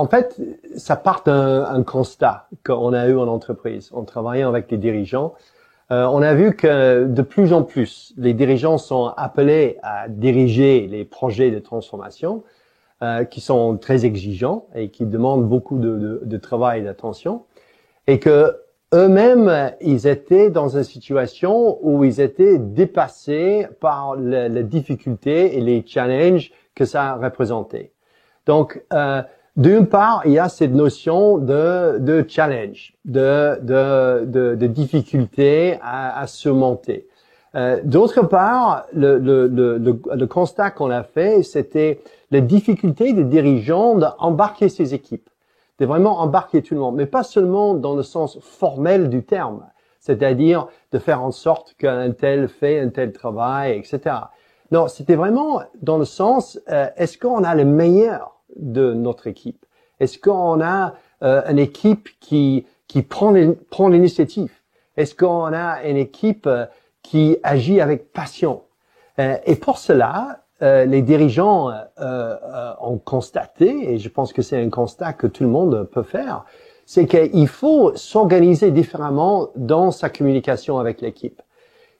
En fait, ça part d'un constat qu'on a eu en entreprise en travaillant avec les dirigeants. On a vu que de plus en plus, les dirigeants sont appelés à diriger les projets de transformation qui sont très exigeants et qui demandent beaucoup de travail et d'attention, et que eux-mêmes, ils étaient dans une situation où ils étaient dépassés par les difficultés et les challenges que ça représentait. Donc, d'une part, il y a cette notion de challenge, de difficulté à surmonter. D'autre part, le constat qu'on a fait, c'était la difficulté des dirigeants d'embarquer ces équipes, de vraiment embarquer tout le monde, mais pas seulement dans le sens formel du terme, c'est-à-dire de faire en sorte qu'un tel fait un tel travail, etc. Non, c'était vraiment dans le sens, est-ce qu'on a le meilleur de notre équipe? Est-ce qu'on a une équipe qui prend l'initiative? Est-ce qu'on a une équipe qui agit avec passion? Et pour cela, les dirigeants ont constaté, et je pense que c'est un constat que tout le monde peut faire, c'est qu'il faut s'organiser différemment dans sa communication avec l'équipe.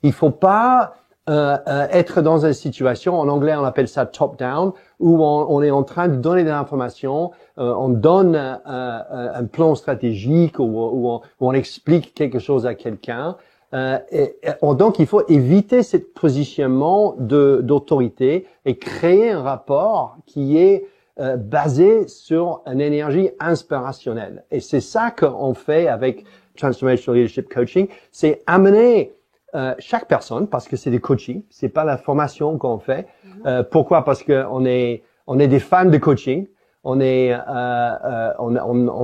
Il faut pas être dans une situation, en anglais on appelle ça top-down, où on est en train de donner de l'information, on donne un plan stratégique où on explique quelque chose à quelqu'un. Donc, il faut éviter ce positionnement d'autorité et créer un rapport qui est basé sur une énergie inspirationnelle. Et c'est ça qu'on fait avec Transformational Leadership Coaching, c'est amener chaque personne, parce que c'est des coachings, c'est pas la formation qu'on fait. Pourquoi? Parce que on est des fans de coaching. On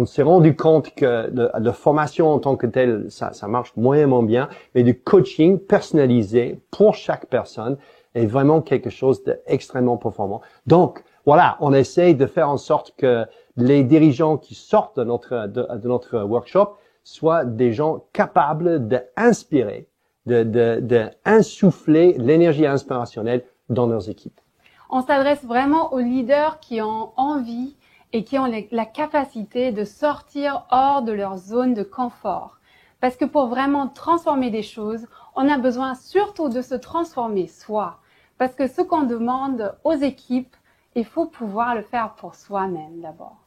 s'est rendu compte que la formation en tant que telle, ça marche moyennement bien, mais du coaching personnalisé pour chaque personne est vraiment quelque chose d'extrêmement performant. Donc, voilà, on essaye de faire en sorte que les dirigeants qui sortent de notre workshop soient des gens capables d'inspirer, d'insuffler l'énergie inspirationnelle dans leurs équipes. On s'adresse vraiment aux leaders qui ont envie et qui ont la capacité de sortir hors de leur zone de confort. Parce que pour vraiment transformer des choses, on a besoin surtout de se transformer soi. Parce que ce qu'on demande aux équipes, il faut pouvoir le faire pour soi-même d'abord.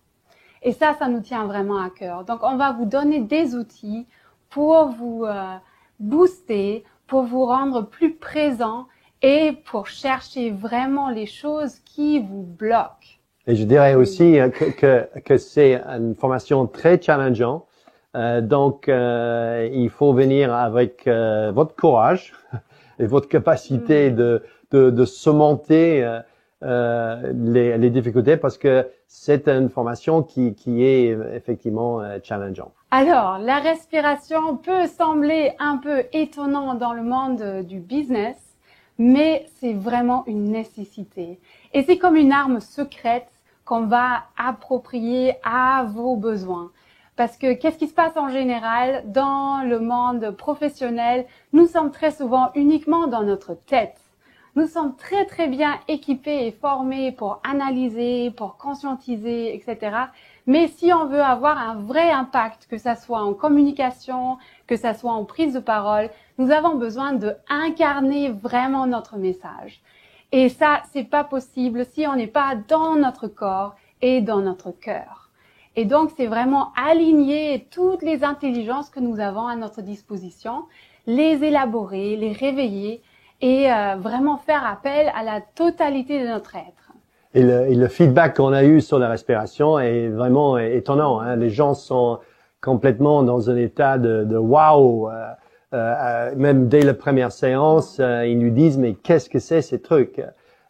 Et ça nous tient vraiment à cœur. Donc, on va vous donner des outils pour vous booster, pour vous rendre plus présent et pour chercher vraiment les choses qui vous bloquent. Et je dirais aussi que c'est une formation très challengeante. Donc, il faut venir avec votre courage et votre capacité de surmonter les difficultés, parce que c'est une formation qui est effectivement challengeante. Alors, la respiration peut sembler un peu étonnant dans le monde du business, mais c'est vraiment une nécessité. Et c'est comme une arme secrète qu'on va approprier à vos besoins. Parce que qu'est-ce qui se passe en général dans le monde professionnel? Nous sommes très souvent uniquement dans notre tête. Nous sommes très très bien équipés et formés pour analyser, pour conscientiser, etc. Mais si on veut avoir un vrai impact, que ça soit en communication, que ça soit en prise de parole, nous avons besoin de incarner vraiment notre message. Et ça, c'est pas possible si on n'est pas dans notre corps et dans notre cœur. Et donc, c'est vraiment aligner toutes les intelligences que nous avons à notre disposition, les élaborer, les réveiller et vraiment faire appel à la totalité de notre être. Et le feedback qu'on a eu sur la respiration est vraiment étonnant. Hein. Les gens sont complètement dans un état de waouh. Même dès la première séance, ils nous disent mais qu'est-ce que c'est ces trucs?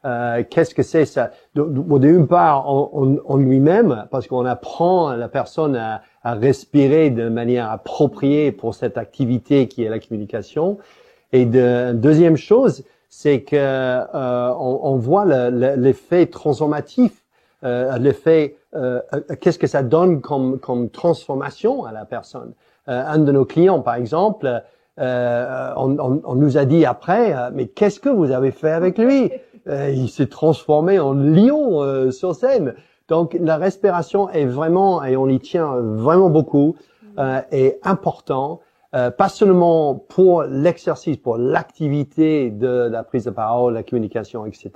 Qu'est-ce que c'est ça? D'une part, en lui-même, parce qu'on apprend la personne à respirer de manière appropriée pour cette activité qui est la communication. Et deuxième chose, c'est que on voit l'effet transformatif, l'effet qu'est-ce que ça donne comme transformation à la personne. Un de nos clients, par exemple, on nous a dit après, mais qu'est-ce que vous avez fait avec lui? Il s'est transformé en lion sur scène. Donc, la respiration est vraiment, et on y tient vraiment beaucoup, est important, pas seulement pour l'exercice, pour l'activité de la prise de parole, la communication, etc.,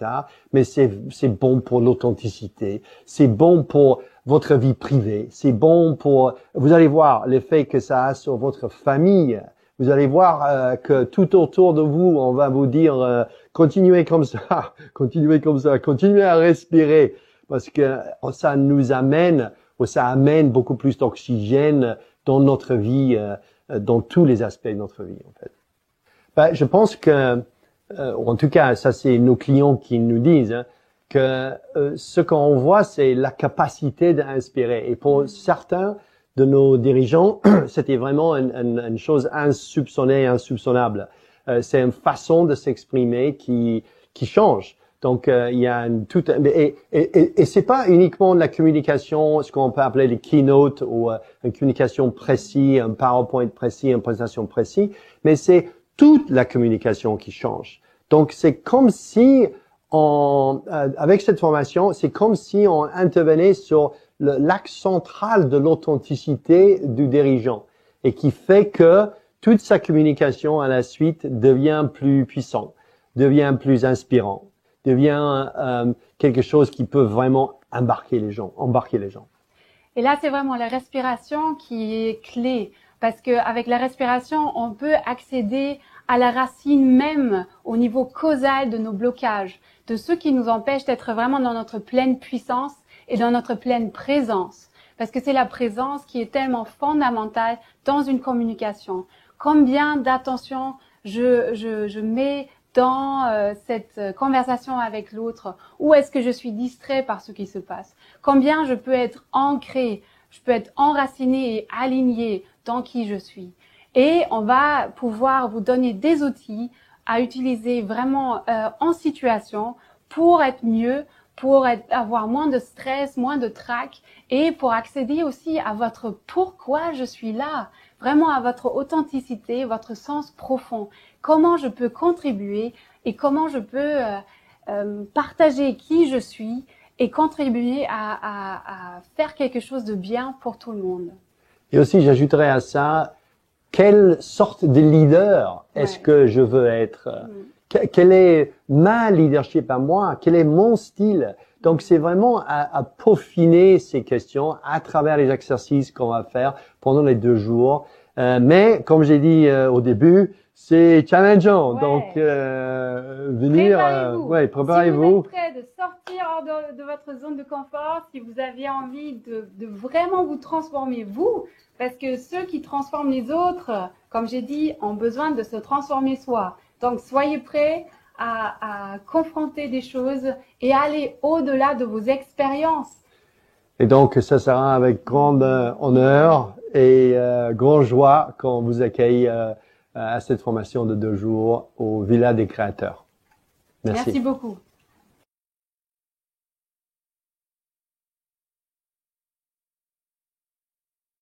mais c'est bon pour l'authenticité, c'est bon pour votre vie privée, c'est bon pour, vous allez voir l'effet que ça a sur votre famille. Vous allez voir que tout autour de vous, on va vous dire continuez comme ça, continuez comme ça, continuez à respirer, parce que ça nous amène, ou ça amène beaucoup plus d'oxygène dans notre vie, dans tous les aspects de notre vie, en fait. Ben, je pense que, en tout cas, ça c'est nos clients qui nous disent, hein, que ce qu'on voit, c'est la capacité d'inspirer. Et pour certains de nos dirigeants, c'était vraiment une chose insoupçonnée, insoupçonnable. C'est une façon de s'exprimer qui change. Donc il y a et c'est pas uniquement de la communication, ce qu'on peut appeler les keynotes ou une communication précise, un PowerPoint précis, une présentation précise, mais c'est toute la communication qui change. Donc c'est comme si avec cette formation, c'est comme si on intervenait sur l'axe central de l'authenticité du dirigeant et qui fait que toute sa communication à la suite devient plus puissante, devient plus inspirant, devient quelque chose qui peut vraiment embarquer les gens. Et là, c'est vraiment la respiration qui est clé parce que avec la respiration, on peut accéder à la racine même au niveau causal de nos blocages, de ce qui nous empêche d'être vraiment dans notre pleine puissance et dans notre pleine présence. Parce que c'est la présence qui est tellement fondamentale dans une communication. Combien d'attention je mets dans cette conversation avec l'autre? Où est-ce que je suis distrait par ce qui se passe? Combien je peux être ancré, je peux être enraciné et aligné dans qui je suis? Et on va pouvoir vous donner des outils à utiliser vraiment en situation pour être mieux, pour avoir moins de stress, moins de trac et pour accéder aussi à votre pourquoi je suis là, vraiment à votre authenticité, votre sens profond. Comment je peux contribuer et comment je peux partager qui je suis et contribuer à faire quelque chose de bien pour tout le monde. Et aussi, j'ajouterais à ça, quelle sorte de leader est-ce que je veux être? Quel est ma leadership à moi? Quel est mon style? Donc, c'est vraiment à peaufiner ces questions à travers les exercices qu'on va faire pendant les 2 jours. Mais, comme j'ai dit au début, c'est challengeant. Donc, venir... préparez-vous. Si vous êtes prêt de sortir hors de votre zone de confort, si vous avez envie de vraiment vous transformer, vous, parce que ceux qui transforment les autres, comme j'ai dit, ont besoin de se transformer soi. Donc, soyez prêts à confronter des choses et aller au-delà de vos expériences. Et donc, ça sera avec grand honneur et grande joie qu'on vous accueille à cette formation de 2 jours au Villa des Créateurs. Merci. Merci beaucoup.